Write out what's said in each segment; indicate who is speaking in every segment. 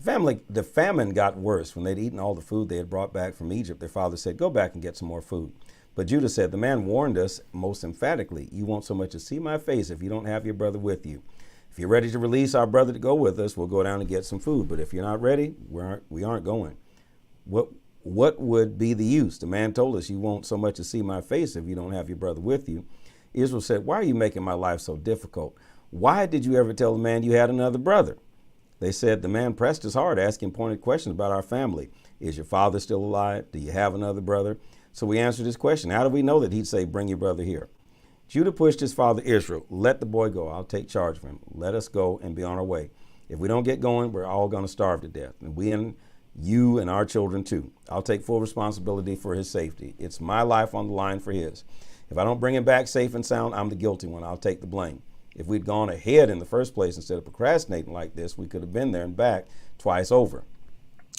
Speaker 1: The famine got worse. When they'd eaten all the food they had brought back from Egypt, their father said, "Go back and get some more food." But Judah said, "The man warned us most emphatically, you won't so much as see my face if you don't have your brother with you. If you're ready to release our brother to go with us, we'll go down and get some food. But if you're not ready, we aren't going." What would be the use? The man told us, "You won't so much as see my face if you don't have your brother with you." Israel said, "Why are you making my life so difficult? Why did you ever tell the man you had another brother?" They said, "The man pressed us hard, asking pointed questions about our family. Is your father still alive? Do you have another brother?" So we answered his question. How do we know that he'd say, "Bring your brother here"? Judah pushed his father Israel. "Let the boy go. I'll take charge of him. Let us go and be on our way. If we don't get going, we're all going to starve to death. And we and you and our children too. I'll take full responsibility for his safety. It's my life on the line for his. If I don't bring him back safe and sound, I'm the guilty one. I'll take the blame. If we'd gone ahead in the first place instead of procrastinating like this, we could have been there and back twice over."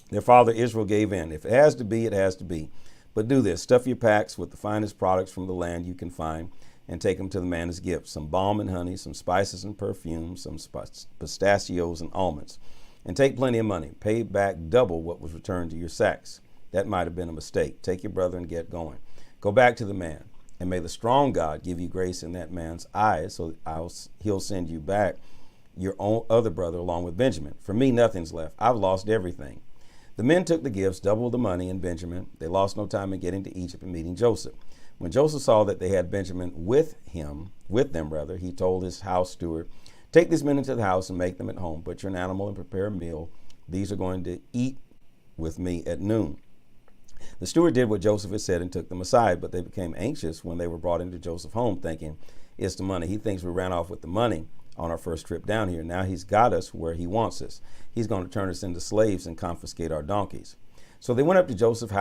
Speaker 1: Their father Israel gave in. "If it has to be, it has to be. But do this, stuff your packs with the finest products from the land you can find and take them to the man as gifts. Some balm and honey, some spices and perfumes, some pistachios and almonds. And take plenty of money. Pay back double what was returned to your sacks. That might have been a mistake. Take your brother and get going. Go back to the man. And may the strong God give you grace in that man's eyes, so he'll send you back your own other brother along with Benjamin. For me, nothing's left. I've lost everything." The men took the gifts, doubled the money in Benjamin. They lost no time in getting to Egypt and meeting Joseph. When Joseph saw that they had Benjamin with them, he told his house steward, "Take these men into the house and make them at home. Butcher an animal and prepare a meal. These are going to eat with me at noon." The steward did what Joseph had said and took them aside, but they became anxious when they were brought into Joseph's home, thinking, "It's the money. He thinks we ran off with the money on our first trip down here. Now he's got us where he wants us. He's going to turn us into slaves and confiscate our donkeys." So they went up to Joseph's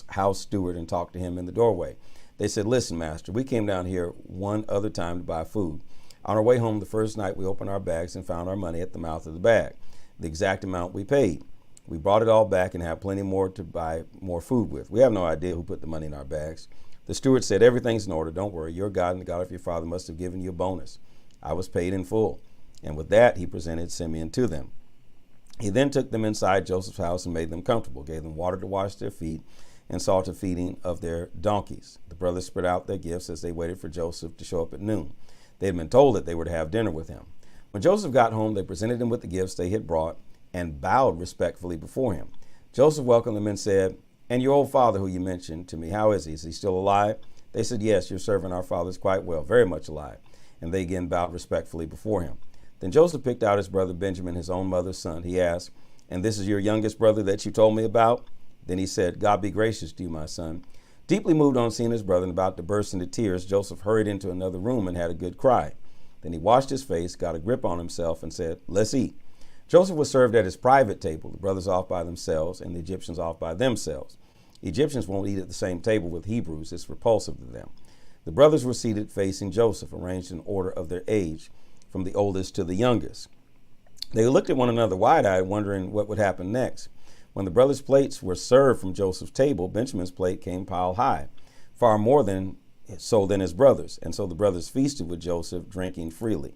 Speaker 1: house steward and talked to him in the doorway. They said, "Listen, master, we came down here one other time to buy food. On our way home the first night, we opened our bags and found our money at the mouth of the bag, the exact amount we paid. We brought it all back and have plenty more to buy more food with. We have no idea who put the money in our bags." The steward said, "Everything's in order. Don't worry. Your God and the God of your father must have given you a bonus. I was paid in full." And with that, he presented Simeon to them. He then took them inside Joseph's house and made them comfortable, gave them water to wash their feet, and saw to feeding of their donkeys. The brothers spread out their gifts as they waited for Joseph to show up at noon. They had been told that they were to have dinner with him. When Joseph got home, they presented him with the gifts they had brought and bowed respectfully before him. Joseph welcomed them and said, "And your old father who you mentioned to me, how is he? Is he still alive?" They said, "Yes, your servant our father is quite well, very much alive." And they again bowed respectfully before him. Then Joseph picked out his brother Benjamin, his own mother's son. He asked, "And this is your youngest brother that you told me about?" Then he said, "God be gracious to you, my son." Deeply moved on seeing his brother and about to burst into tears, Joseph hurried into another room and had a good cry. Then he washed his face, got a grip on himself, and said, "Let's eat." Joseph was served at his private table, the brothers off by themselves and the Egyptians off by themselves. Egyptians won't eat at the same table with Hebrews. It's repulsive to them. The brothers were seated facing Joseph, arranged in order of their age, from the oldest to the youngest. They looked at one another wide-eyed, wondering what would happen next. When the brothers' plates were served from Joseph's table, Benjamin's plate came piled high, far more than his brothers. And so the brothers feasted with Joseph, drinking freely.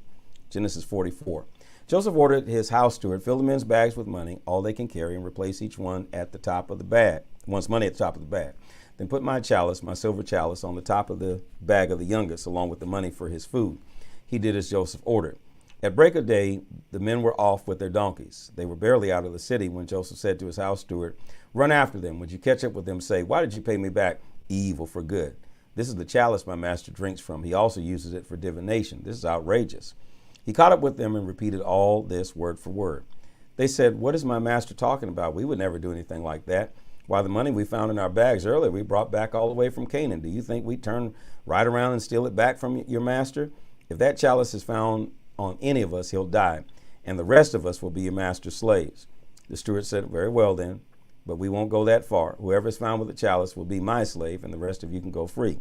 Speaker 1: Genesis 44. Joseph ordered his house steward, fill the men's bags with money, all they can carry, and replace each one at the top of the bag, one's money at the top of the bag. Then put my chalice, my silver chalice, on the top of the bag of the youngest, along with the money for his food. He did as Joseph ordered. At break of day, the men were off with their donkeys. They were barely out of the city when Joseph said to his house steward, "Run after them. When you catch up with them, say, 'Why did you pay me back evil for good? This is the chalice my master drinks from. He also uses it for divination. This is outrageous.'" He caught up with them and repeated all this word for word. They said, "What is my master talking about? We would never do anything like that. Why, the money we found in our bags earlier, we brought back all the way from Canaan. Do you think we'd turn right around and steal it back from your master? If that chalice is found on any of us, he'll die, and the rest of us will be your master's slaves." The steward said, "Very well then, but we won't go that far. Whoever is found with the chalice will be my slave, and the rest of you can go free."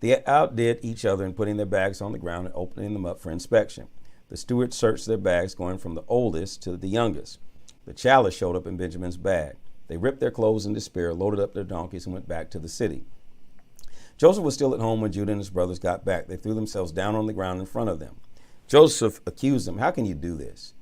Speaker 1: They outdid each other in putting their bags on the ground and opening them up for inspection. The steward searched their bags, going from the oldest to the youngest. The chalice showed up in Benjamin's bag. They ripped their clothes in despair, loaded up their donkeys, and went back to the city. Joseph was still at home when Judah and his brothers got back. They threw themselves down on the ground in front of them. Joseph accused them, "How can you do this?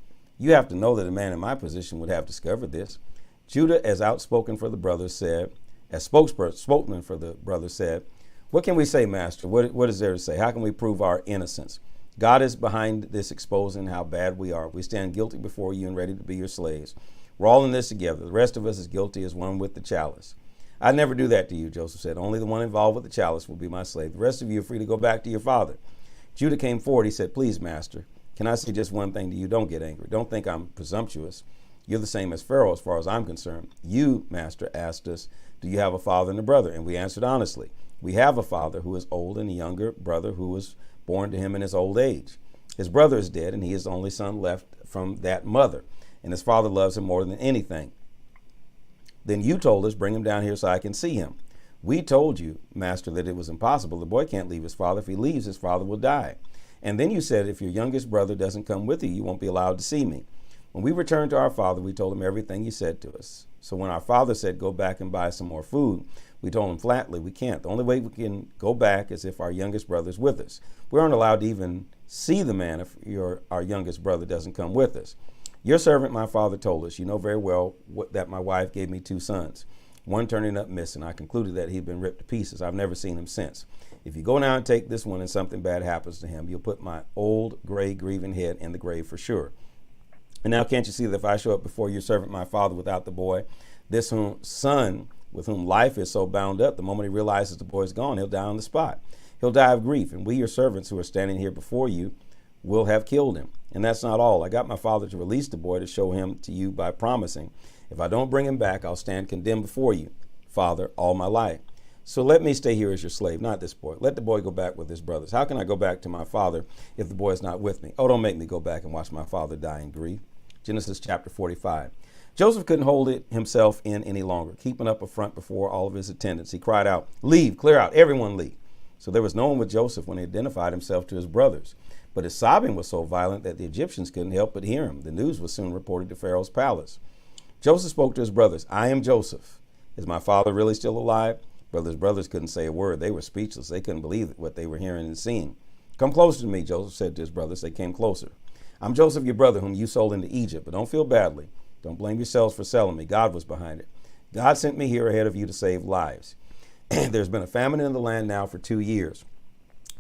Speaker 1: You have to know that a man in my position would have discovered this. Judah, as outspoken for the brothers, said, as spokesman for the brothers said, what can we say, Master? What is there to say? How can we prove our innocence? God is behind this, exposing how bad we are. We stand guilty before you and ready to be your slaves. We're all in this together. The rest of us is guilty as one with the chalice. I'd never do that to you, Joseph said. Only the one involved with the chalice will be my slave. The rest of you are free to go back to your father. Judah came forward. He said, please, Master, can I say just one thing to you? Don't get angry. Don't think I'm presumptuous. You're the same as Pharaoh as far as I'm concerned. You, Master, asked us, do you have a father and a brother? And we answered honestly. We have a father who is old and a younger brother who was born to him in his old age. His brother is dead, and he is the only son left from that mother, and his father loves him more than anything. Then you told us, bring him down here so I can see him. We told you, Master, that it was impossible. The boy can't leave his father. If he leaves, his father will die. And then you said, if your youngest brother doesn't come with you, you won't be allowed to see me. When we returned to our father, we told him everything you said to us. So when our father said, go back and buy some more food, we told him flatly, we can't. The only way we can go back is if our youngest brother's with us. We aren't allowed to even see the man if our youngest brother doesn't come with us. Your servant, my father, told us, you know very well that my wife gave me 2 sons, one turning up missing. I concluded that he'd been ripped to pieces. I've never seen him since. If you go now and take this one and something bad happens to him, you'll put my old, gray, grieving head in the grave for sure. And now can't you see that if I show up before your servant, my father, without the boy, this son with whom life is so bound up, the moment he realizes the boy's gone, he'll die on the spot. He'll die of grief, and we, your servants who are standing here before you, will have killed him. And that's not all. I got my father to release the boy to show him to you by promising, if I don't bring him back, I'll stand condemned before you, Father, all my life. So let me stay here as your slave, not this boy. Let the boy go back with his brothers. How can I go back to my father if the boy is not with me? Oh, don't make me go back and watch my father die in grief. Genesis chapter 45. Joseph couldn't hold it himself in any longer, keeping up a front before all of his attendants. He cried out, leave, clear out, everyone leave. So there was no one with Joseph when he identified himself to his brothers. But his sobbing was so violent that the Egyptians couldn't help but hear him. The news was soon reported to Pharaoh's palace. Joseph spoke to his brothers. I am Joseph. Is my father really still alive? His brothers couldn't say a word. They were speechless. They couldn't believe what they were hearing and seeing. Come closer to me, Joseph said to his brothers. They came closer. I'm Joseph, your brother, whom you sold into Egypt. But don't feel badly. Don't blame yourselves for selling me. God was behind it. God sent me here ahead of you to save lives. There's been a famine in the land now for 2 years.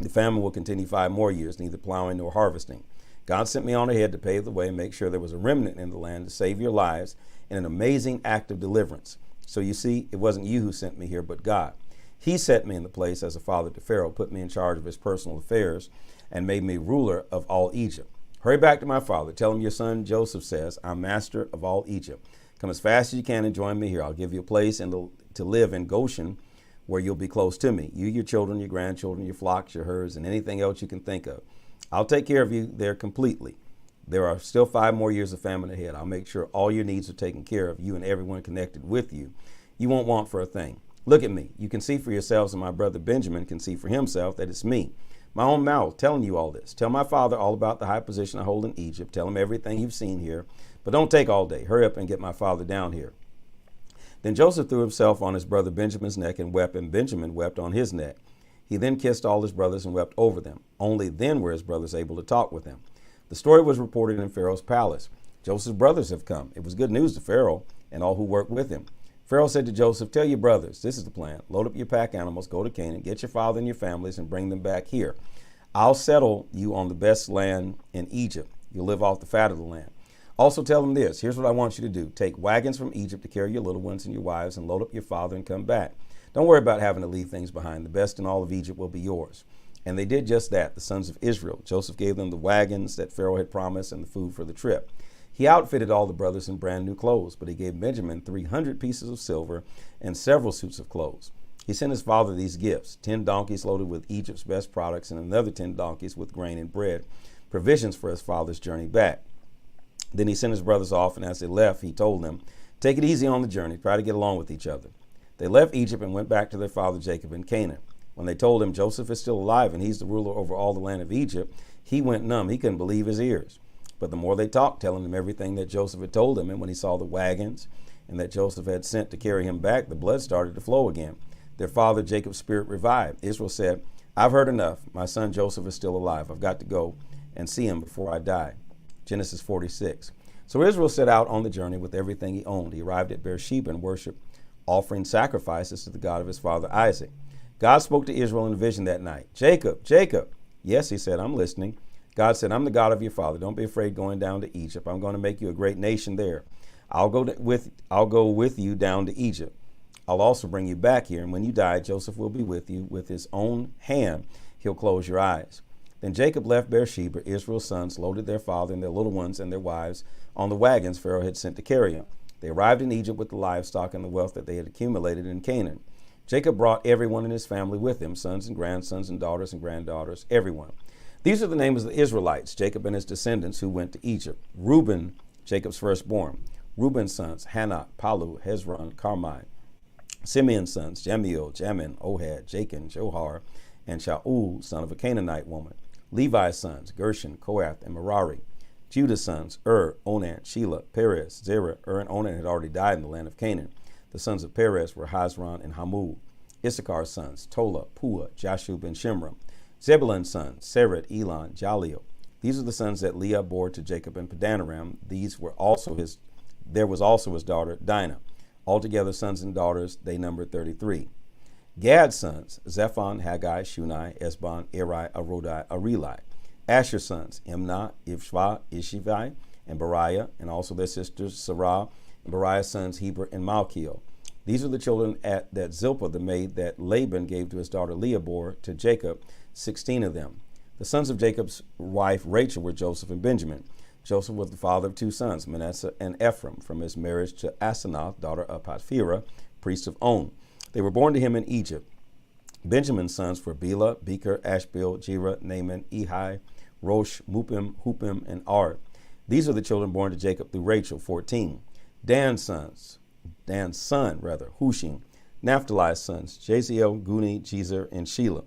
Speaker 1: The famine will continue 5 more years, neither plowing nor harvesting. God sent me on ahead to pave the way and make sure there was a remnant in the land to save your lives in an amazing act of deliverance. So you see, it wasn't you who sent me here, but God. He set me in the place as a father to Pharaoh, put me in charge of his personal affairs, and made me ruler of all Egypt. Hurry back to my father. Tell him your son Joseph says, I'm master of all Egypt. Come as fast as you can and join me here. I'll give you a place to live in Goshen, where you'll be close to me. You, your children, your grandchildren, your flocks, your herds, and anything else you can think of. I'll take care of you there completely. There are still 5 more years of famine ahead. I'll make sure all your needs are taken care of, you and everyone connected with you. You won't want for a thing. Look at me. You can see for yourselves, and my brother Benjamin can see for himself that it's me. My own mouth telling you all this. Tell my father all about the high position I hold in Egypt. Tell him everything you've seen here. But don't take all day. Hurry up and get my father down here. Then Joseph threw himself on his brother Benjamin's neck and wept, and Benjamin wept on his neck. He then kissed all his brothers and wept over them. Only then were his brothers able to talk with him. The story was reported in Pharaoh's palace. Joseph's brothers have come. It was good news to Pharaoh and all who worked with him. Pharaoh said to Joseph, tell your brothers, this is the plan. Load up your pack animals, go to Canaan, get your father and your families, and bring them back here. I'll settle you on the best land in Egypt. You'll live off the fat of the land. Also tell them this. Here's what I want you to do. Take wagons from Egypt to carry your little ones and your wives, and load up your father and come back. Don't worry about having to leave things behind. The best in all of Egypt will be yours. And they did just that, the sons of Israel. Joseph gave them the wagons that Pharaoh had promised and the food for the trip. He outfitted all the brothers in brand new clothes, but he gave Benjamin 300 pieces of silver and several suits of clothes. He sent his father these gifts, 10 donkeys loaded with Egypt's best products and another 10 donkeys with grain and bread, provisions for his father's journey back. Then he sent his brothers off, and as they left, he told them, take it easy on the journey, try to get along with each other. They left Egypt and went back to their father Jacob in Canaan. When they told him Joseph is still alive and he's the ruler over all the land of Egypt, he went numb. He couldn't believe his ears. But the more they talked, telling him everything that Joseph had told them, and when he saw the wagons and that Joseph had sent to carry him back, the blood started to flow again. Their father Jacob's spirit revived. Israel said, I've heard enough. My son Joseph is still alive. I've got to go and see him before I die. Genesis 46. So Israel set out on the journey with everything he owned. He arrived at Beersheba and worshiped, offering sacrifices to the God of his father Isaac. God spoke to Israel in a vision that night. Jacob, Jacob. Yes, he said, I'm listening. God said, I'm the God of your father. Don't be afraid going down to Egypt. I'm going to make you a great nation there. I'll go with you down to Egypt. I'll also bring you back here. And when you die, Joseph will be with you. With his own hand, he'll close your eyes. Then Jacob left Beersheba. Israel's sons loaded their father and their little ones and their wives on the wagons Pharaoh had sent to carry them. They arrived in Egypt with the livestock and the wealth that they had accumulated in Canaan. Jacob brought everyone in his family with him, sons and grandsons and daughters and granddaughters, everyone. These are the names of the Israelites, Jacob and his descendants who went to Egypt. Reuben, Jacob's firstborn. Reuben's sons, Hanok, Palu, Hezron, Carmi. Simeon's sons, Jemiel, Jamin, Ohad, Jachin, Johar, and Shaul, son of a Canaanite woman. Levi's sons, Gershon, Kohath, and Merari. Judah's sons, Onan, Shelah, Perez, Zerah. And Onan had already died in the land of Canaan. The sons of Perez were Hezron and Hamul. Issachar's sons, Tola, Pua, Jashub, and Shimram. Zebulun's sons, Seret, Elon, Jaleel. These are the sons that Leah bore to Jacob in Padanaram. There was also his daughter Dinah. Altogether, sons and daughters, they numbered 33. Gad's sons, Zephon, Haggai, Shunai, Esbon, Eri, Arodai, Areli. Asher's sons, Imnah, Ishva, Ishivai, and Beriah, and also their sisters, Sarah, and Beriah's sons, Heber and Malchiel. These are the children that Zilpah, the maid that Laban gave to his daughter Leah, bore to Jacob, 16 of them. The sons of Jacob's wife Rachel were Joseph and Benjamin. Joseph was the father of two sons, Manasseh and Ephraim, from his marriage to Asenath, daughter of Potiphera, priest of On. They were born to him in Egypt. Benjamin's sons were Bela, Becher, Ashbel, Jerah, Naaman, Ehi, Rosh, Mupim, Hupim, and Ard. These are the children born to Jacob through Rachel, 14. Dan's son, Hushim. Naphtali's sons, Jaziel, Guni, Jezer, and Shelah.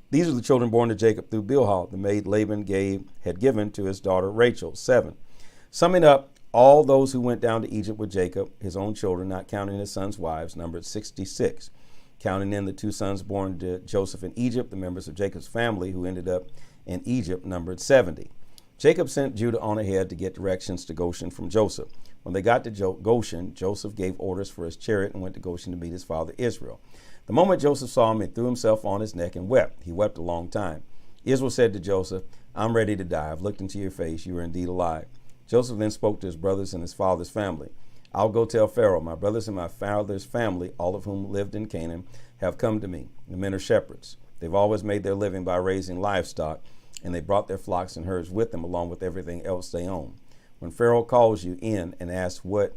Speaker 1: These are the children born to Jacob through Bilhah, the maid Laban had given to his daughter Rachel, 7. Summing up, all those who went down to Egypt with Jacob, his own children, not counting his sons' wives, numbered 66. Counting in the two sons born to Joseph in Egypt, the members of Jacob's family who ended up in Egypt numbered 70. Jacob sent Judah on ahead to get directions to Goshen from Joseph. When they got to Goshen, Joseph gave orders for his chariot and went to Goshen to meet his father Israel. The moment Joseph saw him, he threw himself on his neck and wept. He wept a long time. Israel said to Joseph, I'm ready to die. I've looked into your face. You are indeed alive. Joseph then spoke to his brothers and his father's family. I'll go tell Pharaoh, my brothers and my father's family, all of whom lived in Canaan, have come to me. The men are shepherds. They've always made their living by raising livestock, and they brought their flocks and herds with them along with everything else they own. When Pharaoh calls you in and asks what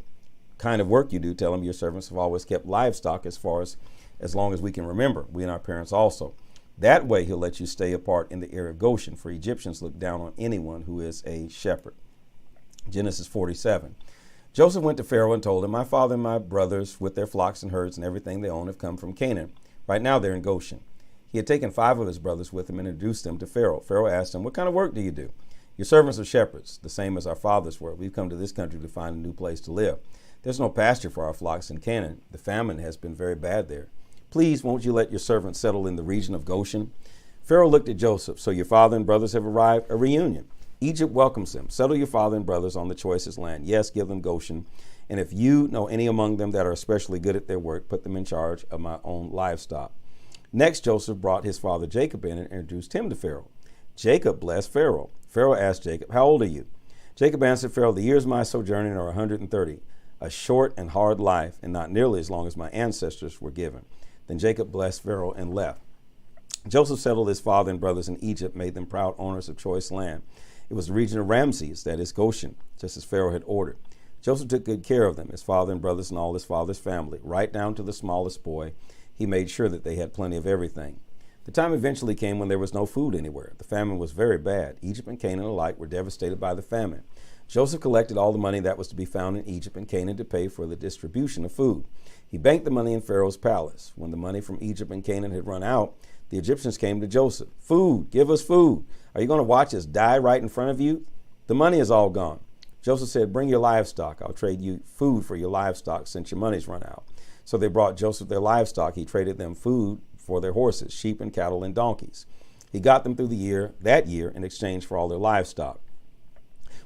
Speaker 1: kind of work you do, tell him your servants have always kept livestock as long as we can remember, we and our parents also. That way he'll let you stay apart in the area of Goshen, for Egyptians look down on anyone who is a shepherd. Genesis 47. Joseph went to Pharaoh and told him, my father and my brothers with their flocks and herds and everything they own have come from Canaan. Right now they're in Goshen. He had taken 5 of his brothers with him and introduced them to Pharaoh. Pharaoh asked him, what kind of work do you do? Your servants are shepherds, the same as our fathers were. We've come to this country to find a new place to live. There's no pasture for our flocks in Canaan. The famine has been very bad there. Please, won't you let your servants settle in the region of Goshen? Pharaoh looked at Joseph. So your father and brothers have arrived? A reunion. Egypt welcomes them. Settle your father and brothers on the choicest land. Yes, give them Goshen. And if you know any among them that are especially good at their work, put them in charge of my own livestock. Next, Joseph brought his father Jacob in and introduced him to Pharaoh. Jacob blessed Pharaoh. Pharaoh asked Jacob, how old are you? Jacob answered Pharaoh, the years of my sojourning are 130, a short and hard life, and not nearly as long as my ancestors were given. Then Jacob blessed Pharaoh and left. Joseph settled his father and brothers in Egypt, made them proud owners of choice land. It was the region of Ramses, that is Goshen, just as Pharaoh had ordered. Joseph took good care of them, his father and brothers and all his father's family, right down to the smallest boy. He made sure that they had plenty of everything. The time eventually came when there was no food anywhere. The famine was very bad. Egypt and Canaan alike were devastated by the famine. Joseph collected all the money that was to be found in Egypt and Canaan to pay for the distribution of food. He banked the money in Pharaoh's palace. When the money from Egypt and Canaan had run out, the Egyptians came to Joseph. Food, give us food. Are you going to watch us die right in front of you? The money is all gone. Joseph said, bring your livestock. I'll trade you food for your livestock since your money's run out. So they brought Joseph their livestock. He traded them food for their horses, sheep and cattle and donkeys. He got them through that year in exchange for all their livestock.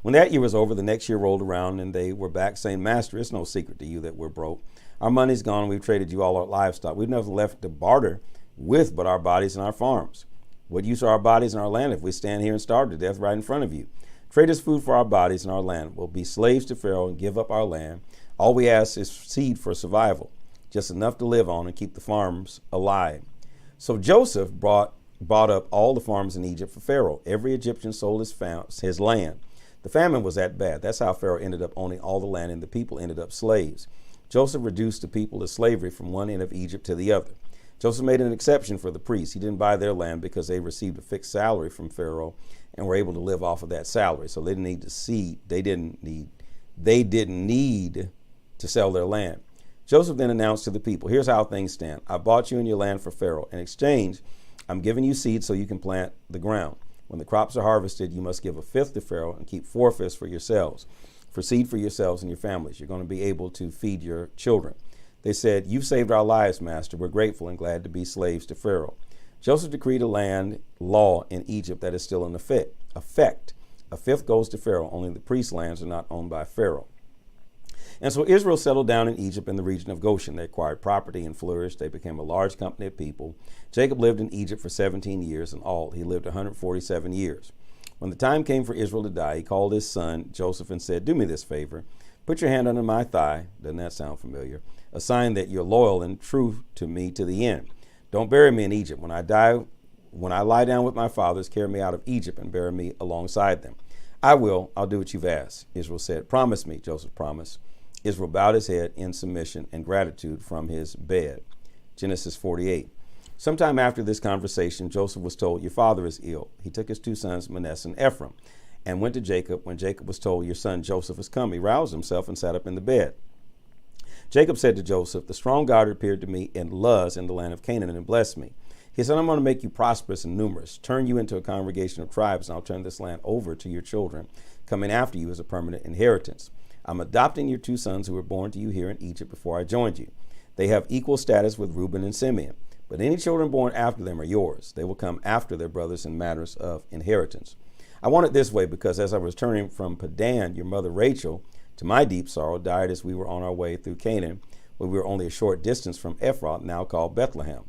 Speaker 1: When that year was over, the next year rolled around and they were back saying, Master, it's no secret to you that we're broke. Our money's gone. We've traded you all our livestock. We've nothing left to barter with but our bodies and our farms. What use are our bodies and our land if we stand here and starve to death right in front of you? Trade us food for our bodies and our land. We'll be slaves to Pharaoh and give up our land. All we ask is seed for survival, just enough to live on and keep the farms alive. So Joseph bought up all the farms in Egypt for Pharaoh. Every Egyptian sold his land. The famine was that bad. That's how Pharaoh ended up owning all the land and the people ended up slaves. Joseph reduced the people to slavery from one end of Egypt to the other. Joseph made an exception for the priests. He didn't buy their land because they received a fixed salary from Pharaoh and were able to live off of that salary. So they didn't need to seed. They didn't need to sell their land. Joseph then announced to the people, here's how things stand. I bought you and your land for Pharaoh. In exchange, I'm giving you seed so you can plant the ground. When the crops are harvested, you must give a fifth to Pharaoh and keep 4/5 for yourselves, for seed for yourselves and your families. You're going to be able to feed your children. They said, you've saved our lives, Master. We're grateful and glad to be slaves to Pharaoh. Joseph decreed a land law in Egypt that is still in effect. A fifth goes to Pharaoh. Only the priest's lands are not owned by Pharaoh. And so Israel settled down in Egypt in the region of Goshen. They acquired property and flourished. They became a large company of people. Jacob lived in Egypt for 17 years in all. He lived 147 years. When the time came for Israel to die, he called his son Joseph and said, do me this favor. Put your hand under my thigh. Doesn't that sound familiar? A sign that you're loyal and true to me to the end. Don't bury me in Egypt. When I lie down with my fathers, carry me out of Egypt and bury me alongside them. I will. I'll do what you've asked. Israel said, promise me. Joseph promised. Israel bowed his head in submission and gratitude from his bed. Genesis 48. Sometime after this conversation, Joseph was told, your father is ill. He took his two sons, Manasseh and Ephraim, and went to Jacob. When Jacob was told, your son Joseph has come, he roused himself and sat up in the bed. Jacob said to Joseph, the strong God appeared to me in Luz in the land of Canaan and blessed me. He said, I'm going to make you prosperous and numerous, turn you into a congregation of tribes, and I'll turn this land over to your children, coming after you as a permanent inheritance. I'm adopting your two sons who were born to you here in Egypt before I joined you. They have equal status with Reuben and Simeon, but any children born after them are yours. They will come after their brothers in matters of inheritance. I want it this way because as I was returning from Padan, your mother Rachel, to my deep sorrow, died as we were on our way through Canaan, where we were only a short distance from Ephrath, now called Bethlehem.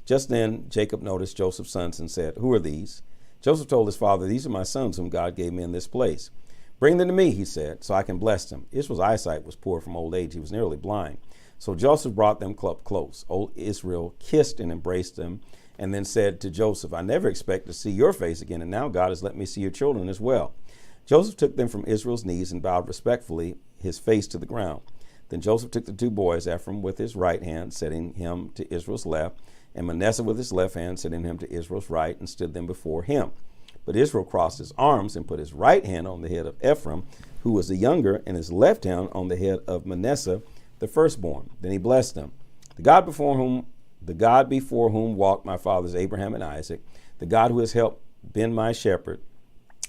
Speaker 1: Just then, Jacob noticed Joseph's sons and said, who are these? Joseph told his father, these are my sons whom God gave me in this place. Bring them to me, he said, so I can bless them. Israel's eyesight was poor from old age. He was nearly blind. So Joseph brought them close. Old Israel kissed and embraced them and then said to Joseph, I never expect to see your face again, and now God has let me see your children as well. Joseph took them from Israel's knees and bowed respectfully his face to the ground. Then Joseph took the two boys, Ephraim with his right hand, setting him to Israel's left, and Manasseh with his left hand, setting him to Israel's right, and stood them before him. But Israel crossed his arms and put his right hand on the head of Ephraim, who was the younger, and his left hand on the head of Manasseh, the firstborn. Then he blessed them. The God before whom walked my fathers Abraham and Isaac, the God who has helped been my shepherd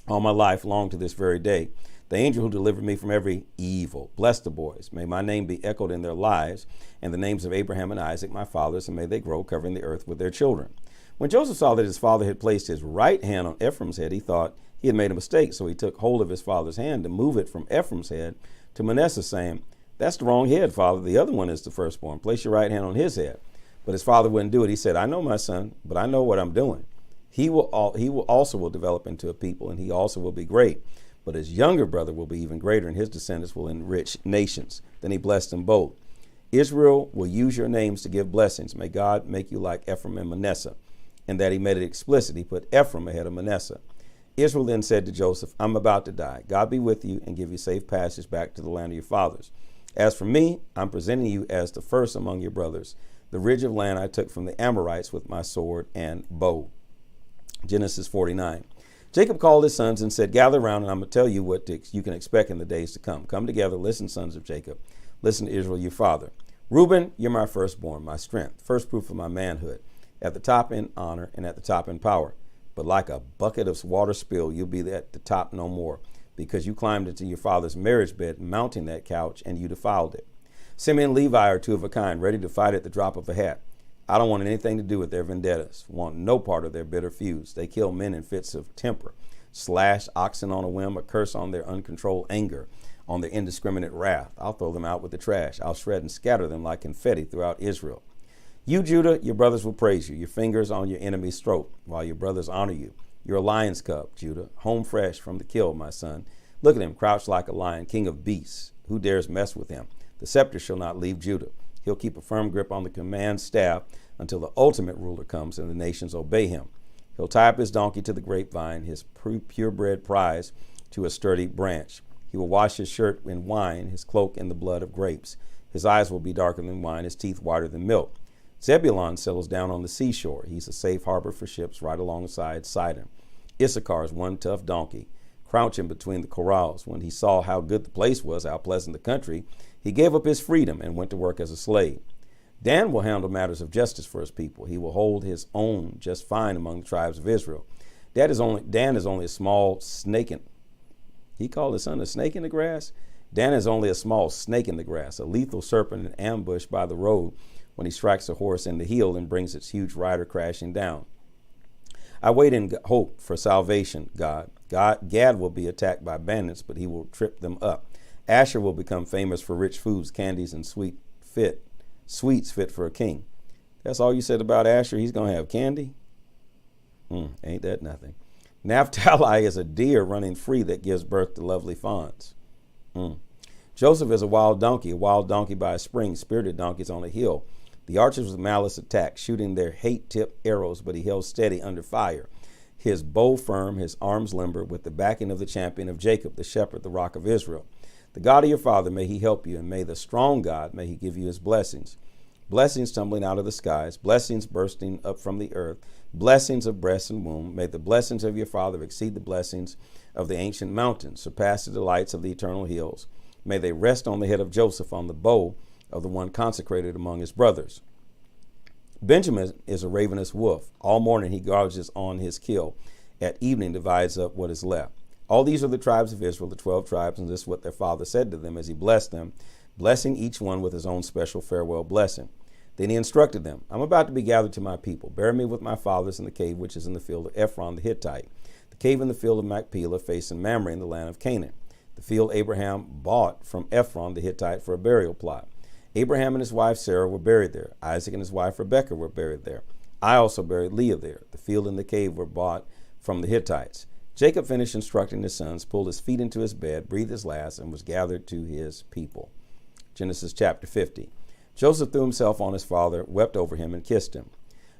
Speaker 1: all my life long to this very day, the angel who delivered me from every evil. Bless the boys. May my name be echoed in their lives, and the names of Abraham and Isaac, my fathers, and may they grow, covering the earth with their children. When Joseph saw that his father had placed his right hand on Ephraim's head, he thought he had made a mistake. So he took hold of his father's hand to move it from Ephraim's head to Manasseh, saying, that's the wrong head, father. The other one is the firstborn. Place your right hand on his head. But his father wouldn't do it. He said, I know my son, but I know what I'm doing. He also will develop into a people, and he also will be great. But his younger brother will be even greater, and his descendants will enrich nations. Then he blessed them both. Israel will use your names to give blessings. May God make you like Ephraim and Manasseh. And that he made it explicit. He put Ephraim ahead of Manasseh. Israel then said to Joseph, I'm about to die. God be with you and give you safe passage back to the land of your fathers. As for me, I'm presenting you as the first among your brothers. The ridge of land I took from the Amorites with my sword and bow. Genesis 49. Jacob called his sons and said, gather around, and I'm going to tell you what you can expect in the days to come. Come together, listen, sons of Jacob. Listen to Israel, your father. Reuben, you're my firstborn, my strength, first proof of my manhood. At the top in honor and at the top in power. But like a bucket of water spill, you'll be at the top no more, because you climbed into your father's marriage bed, mounting that couch, and you defiled it. Simeon and Levi are two of a kind, ready to fight at the drop of a hat. I don't want anything to do with their vendettas, want no part of their bitter feuds. They kill men in fits of temper. slash oxen on a whim, a curse on their uncontrolled anger, on their indiscriminate wrath. I'll throw them out with the trash. I'll shred and scatter them like confetti throughout Israel. You, Judah, your brothers will praise you, your fingers on your enemy's throat, while your brothers honor you. You're a lion's cub, Judah, home fresh from the kill, my son. Look at him, crouched like a lion, king of beasts. Who dares mess with him? The scepter shall not leave Judah. He'll keep a firm grip on the command staff until the ultimate ruler comes and the nations obey him. He'll tie up his donkey to the grapevine, his purebred prize to a sturdy branch. He will wash his shirt in wine, his cloak in the blood of grapes. His eyes will be darker than wine, his teeth whiter than milk. Zebulun settles down on the seashore. He's a safe harbor for ships right alongside Sidon. Issachar is one tough donkey, crouching between the corrals. When he saw how good the place was, how pleasant the country, he gave up his freedom and went to work as a slave. Dan will handle matters of justice for his people. He will hold his own just fine among the tribes of Israel. Dan is only a small snake he called his son a snake in the grass? Dan is only a small snake in the grass, a lethal serpent in ambush by the road when he strikes a horse in the heel and brings its huge rider crashing down. I wait in hope for salvation, God. Gad will be attacked by bandits, but he will trip them up. Asher will become famous for rich foods, candies, and sweets fit for a king. That's all you said about Asher? He's going to have candy? Ain't that nothing. Naphtali is a deer running free that gives birth to lovely fawns. Joseph is a wild donkey by a spring, spirited donkeys on a hill. The archers with malice attacked, shooting their hate-tipped arrows, but he held steady under fire. His bow firm, his arms limber, with the backing of the champion of Jacob, the shepherd, the rock of Israel. The God of your father, may he help you, and may the strong God, may he give you his blessings. Blessings tumbling out of the skies, blessings bursting up from the earth, blessings of breast and womb. May the blessings of your father exceed the blessings of the ancient mountains, surpass the delights of the eternal hills. May they rest on the head of Joseph, on the bow of the one consecrated among his brothers. Benjamin is a ravenous wolf. All morning he gorges on his kill. At evening divides up what is left. All these are the tribes of Israel, the 12 tribes, and this is what their father said to them as he blessed them, blessing each one with his own special farewell blessing. Then he instructed them, I'm about to be gathered to my people. Bury me with my fathers in the cave which is in the field of Ephron the Hittite, the cave in the field of Machpelah, facing Mamre in the land of Canaan, the field Abraham bought from Ephron the Hittite for a burial plot. Abraham and his wife Sarah were buried there. Isaac and his wife Rebekah were buried there. I also buried Leah there. The field and the cave were bought from the Hittites. Jacob finished instructing his sons, pulled his feet into his bed, breathed his last, and was gathered to his people. Genesis chapter 50. Joseph threw himself on his father, wept over him, and kissed him.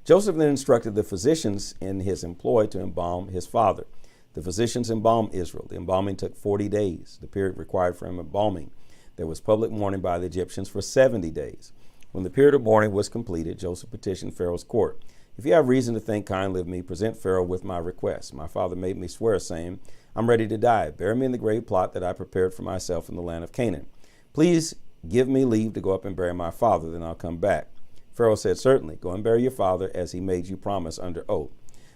Speaker 1: Joseph then instructed the physicians in his employ to embalm his father. The physicians embalmed Israel. The embalming took 40 days, the period required for embalming. There was public mourning by the Egyptians for 70 days. When the period of mourning was completed, Joseph petitioned Pharaoh's court. If you have reason to think kindly of me, present Pharaoh with my request. My father made me swear, saying, I'm ready to die. Bury me in the grave plot that I prepared for myself in the land of Canaan. Please give me leave to go up and bury my father, then I'll come back. Pharaoh said, certainly, go and bury your father as he made you promise under oath.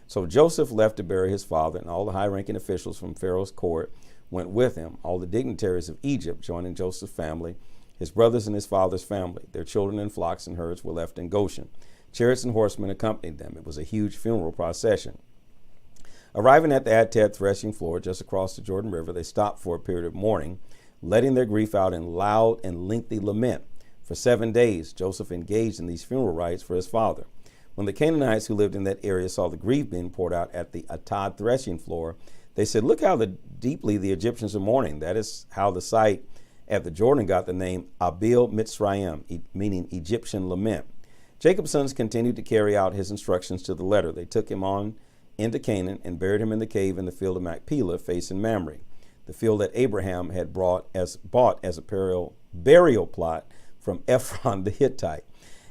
Speaker 1: So Joseph left to bury his father, and all the high-ranking officials from Pharaoh's court went with him. All the dignitaries of Egypt joining Joseph's family, his brothers and his father's family. Their children and flocks and herds were left in Goshen. Chariots and horsemen accompanied them. It was a huge funeral procession. Arriving at the Atad threshing floor just across the Jordan River, they stopped for a period of mourning, letting their grief out in loud and lengthy lament. For 7 days, Joseph engaged in these funeral rites for his father. When the Canaanites who lived in that area saw the grief being poured out at the Atad threshing floor, they said, look how deeply the Egyptians are mourning. That is how the site at the Jordan got the name Abel Mitzrayim, meaning Egyptian lament. Jacob's sons continued to carry out his instructions to the letter. They took him on into Canaan and buried him in the cave in the field of Machpelah facing Mamre, the field that Abraham had bought as a burial plot from Ephron the Hittite.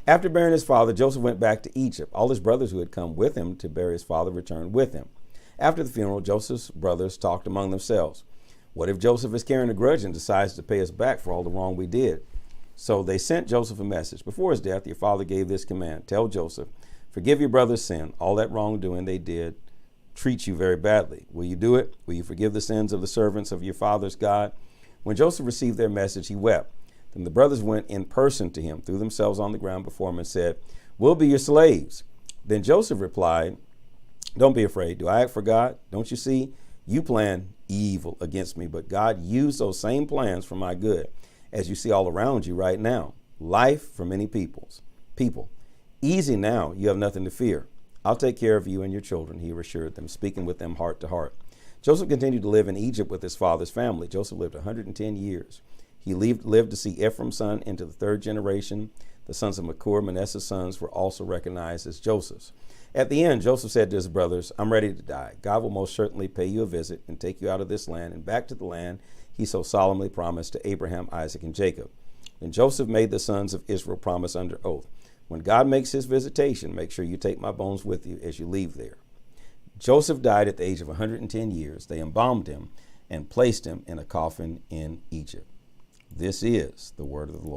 Speaker 1: After burying his father, Joseph went back to Egypt. All his brothers who had come with him to bury his father returned with him. After the funeral, Joseph's brothers talked among themselves. What if Joseph is carrying a grudge and decides to pay us back for all the wrong we did? So they sent Joseph a message. Before his death, your father gave this command. Tell Joseph, forgive your brother's sin. All that wrongdoing they did treat you very badly. Will you do it? Will you forgive the sins of the servants of your father's God? When Joseph received their message, he wept. Then the brothers went in person to him, threw themselves on the ground before him, and said, we'll be your slaves. Then Joseph replied, don't be afraid. Do I act for God? Don't you see? You plan evil against me, but God used those same plans for my good, as you see all around you right now. Life for many people. Easy now, you have nothing to fear. I'll take care of you and your children, he assured them, speaking with them heart to heart. Joseph continued to live in Egypt with his father's family. Joseph lived 110 years. He lived to see Ephraim's son into the third generation. The sons of Machir, Manasseh's sons, were also recognized as Joseph's. At the end, Joseph said to his brothers, I'm ready to die. God will most certainly pay you a visit and take you out of this land and back to the land he so solemnly promised to Abraham, Isaac, and Jacob. Then Joseph made the sons of Israel promise under oath. When God makes his visitation, make sure you take my bones with you as you leave there. Joseph died at the age of 110 years. They embalmed him and placed him in a coffin in Egypt. This is the word of the Lord.